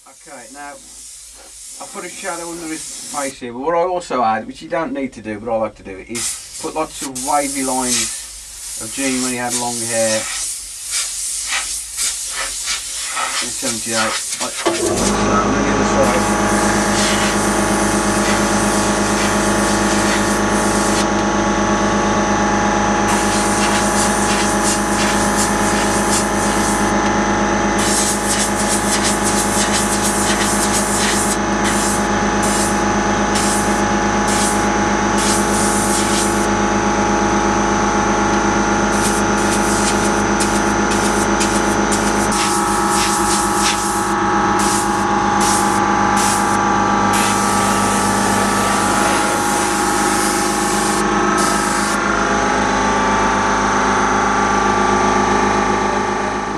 Okay, now I put a shadow under his face here, but what I also add, which you don't need to do, but I like to do, is put lots of wavy lines of Gene when he had long hair in 78. Like so, on the other side.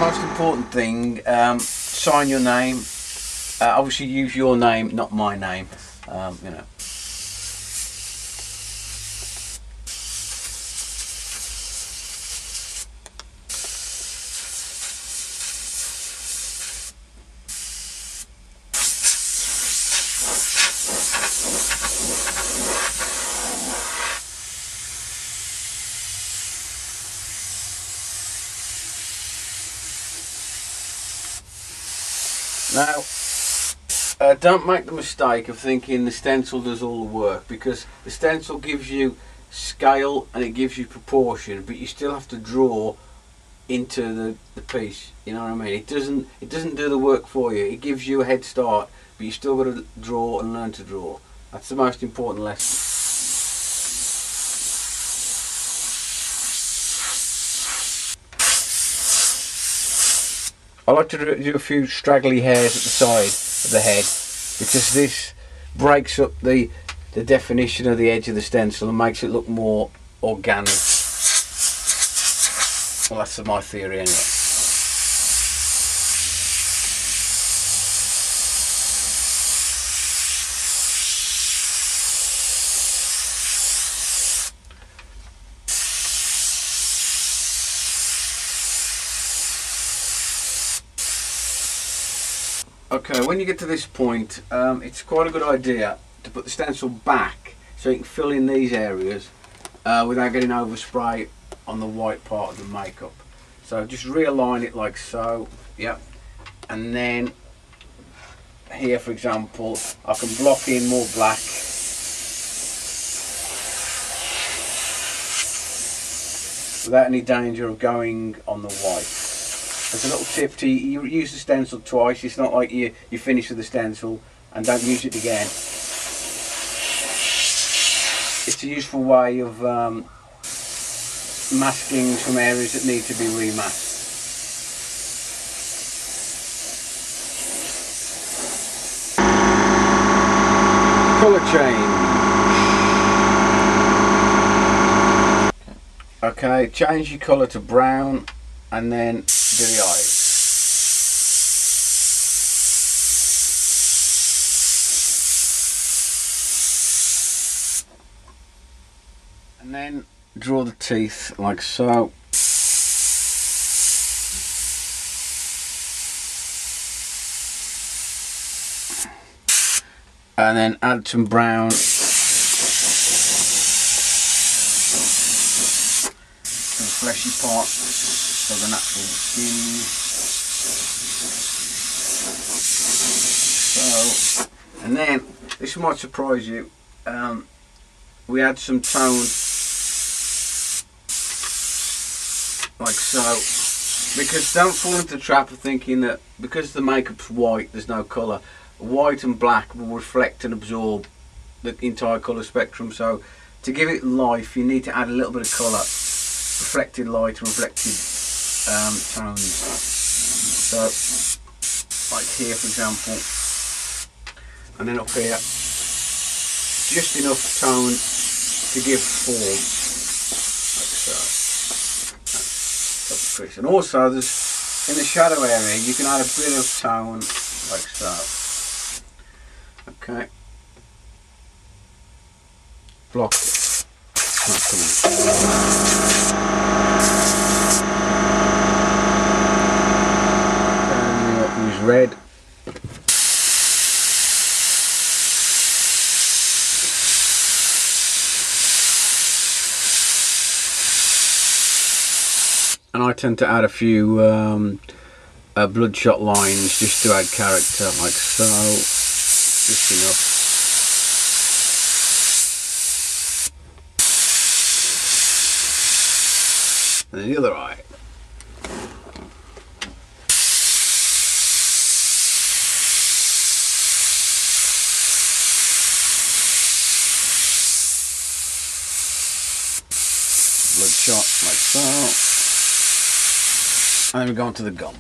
Most important thing, sign your name. Obviously use your name, not my name, you know. Now, don't make the mistake of thinking the stencil does all the work, because the stencil gives you scale and it gives you proportion, but you still have to draw into the piece. You know what I mean? It doesn't do the work for you. It gives you a head start, but you still got to draw and learn to draw. That's the most important lesson. I like to do a few straggly hairs at the side of the head, because this breaks up the definition of the edge of the stencil and makes it look more organic. Well, that's my theory anyway. Okay, when you get to this point, it's quite a good idea to put the stencil back so you can fill in these areas without getting overspray on the white part of the makeup. So just realign it like so, yep. And then here, for example, I can block in more black. Without any danger of going on the white. There's a little tip to you use the stencil twice. It's not like you finish with the stencil and don't use it again. It's a useful way of masking some areas that need to be remasked. Colour change. Okay, change your colour to brown and then do the eyes. And then draw the teeth like so. And then add some brown. Some fleshy parts. So the natural skin. So, and then this might surprise you. We add some tone, like so. Because don't fall into the trap of thinking that because the makeup's white, there's no colour. White and black will reflect and absorb the entire colour spectrum. So to give it life, you need to add a little bit of colour, reflected light and reflected tones. So like here, for example, and then up here, just enough tone to give form, like so. And also there's in the shadow area you can add a bit of tone like so. Okay, block it. Use red. and I tend to add a few bloodshot lines just to add character, like so. Just enough. And then the other eye. Bloodshot, like so. And then we go on to the gum.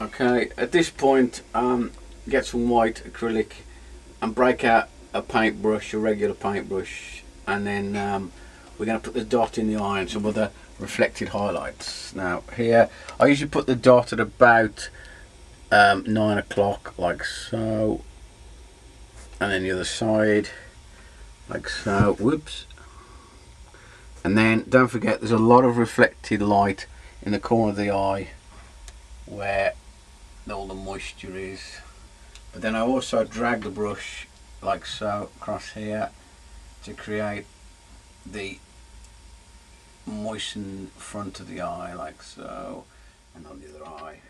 Okay, at this point, get some white acrylic and break out a paintbrush, a regular paintbrush, and then we're going to put the dot in the eye and some other reflected highlights. Now here, I usually put the dot at about 9 o'clock, like so, and then the other side, like so, whoops. And then don't forget, there's a lot of reflected light in the corner of the eye where all the moisture is. But then I also drag the brush like so across here to create the moistened front of the eye, like so, and on the other eye.